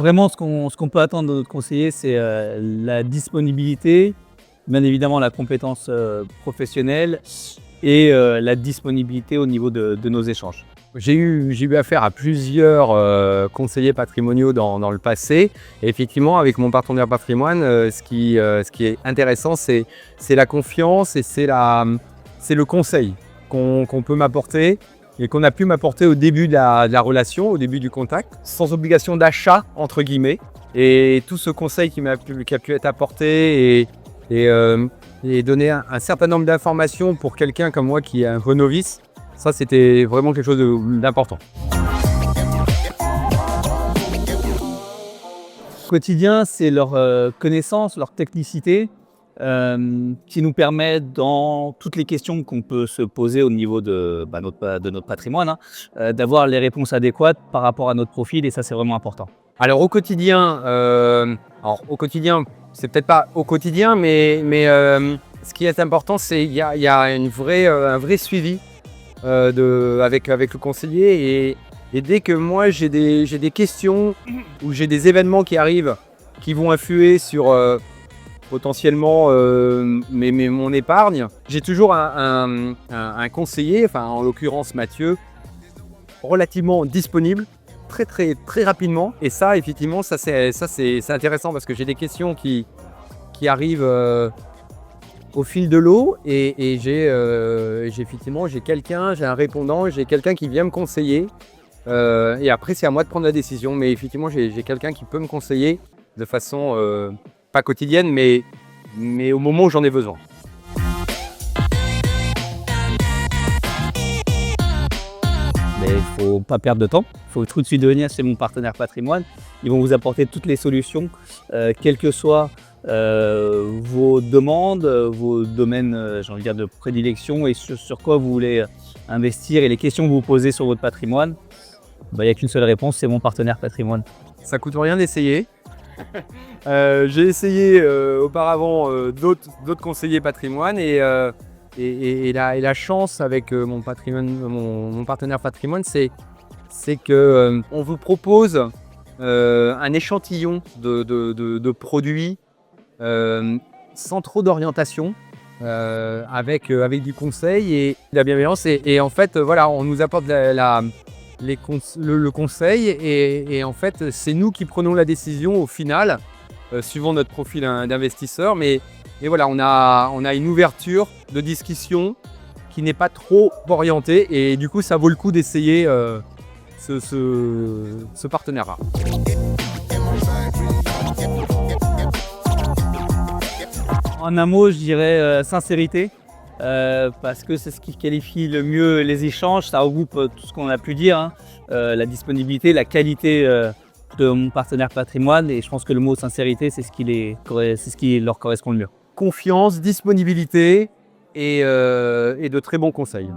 Vraiment, ce qu'on peut attendre de notre conseiller, c'est la disponibilité, bien évidemment la compétence professionnelle et la disponibilité au niveau de nos échanges. J'ai eu affaire à plusieurs conseillers patrimoniaux dans le passé. Et effectivement, avec mon partenaire patrimoine, ce qui est intéressant, c'est la confiance et c'est le conseil qu'on peut m'apporter et qu'on a pu m'apporter au début de la relation, au début du contact, sans obligation d'achat, entre guillemets. Et tout ce conseil qui a pu être apporté et donner un certain nombre d'informations pour quelqu'un comme moi qui est un vrai novice, ça, c'était vraiment quelque chose d'important. Au quotidien, c'est leur connaissance, leur technicité qui nous permet, dans toutes les questions qu'on peut se poser au niveau de notre patrimoine, d'avoir les réponses adéquates par rapport à notre profil, et ça, c'est vraiment important. Alors au quotidien, c'est peut-être pas au quotidien, mais ce qui est important, c'est qu'il y a un vrai suivi avec le conseiller. Et dès que moi j'ai des questions ou j'ai des événements qui arrivent qui vont influer sur potentiellement mon épargne, j'ai toujours un conseiller, enfin en l'occurrence Mathieu, relativement disponible, très rapidement. Et ça, effectivement, ça c'est intéressant parce que j'ai des questions qui arrivent au fil de l'eau et j'ai un répondant, j'ai quelqu'un qui vient me conseiller. Et après, c'est à moi de prendre la décision. Mais effectivement, j'ai quelqu'un qui peut me conseiller de façon pas quotidienne, mais au moment où j'en ai besoin. Mais il ne faut pas perdre de temps. Il faut tout de suite venir chez mon partenaire patrimoine. Ils vont vous apporter toutes les solutions, quelles que soient vos demandes, vos domaines, j'ai envie de dire, de prédilection et sur quoi vous voulez investir et les questions que vous posez sur votre patrimoine. Il n'y a qu'une seule réponse, c'est mon partenaire patrimoine. Ça coûte rien d'essayer. J'ai essayé auparavant d'autres conseillers patrimoine et la chance avec mon partenaire patrimoine, c'est que on vous propose un échantillon de produits sans trop d'orientation, avec du conseil et de la bienveillance. Et en fait, voilà, on nous apporte le conseil et en fait, c'est nous qui prenons la décision au final, suivant notre profil d'investisseur. Mais voilà, on a une ouverture de discussion qui n'est pas trop orientée et du coup, ça vaut le coup d'essayer ce partenariat. En un mot, je dirais sincérité, parce que c'est ce qui qualifie le mieux les échanges. Ça regroupe tout ce qu'on a pu dire, la disponibilité, la qualité de mon partenaire patrimoine, et je pense que le mot sincérité, c'est ce qui leur correspond le mieux. Confiance, disponibilité et de très bons conseils.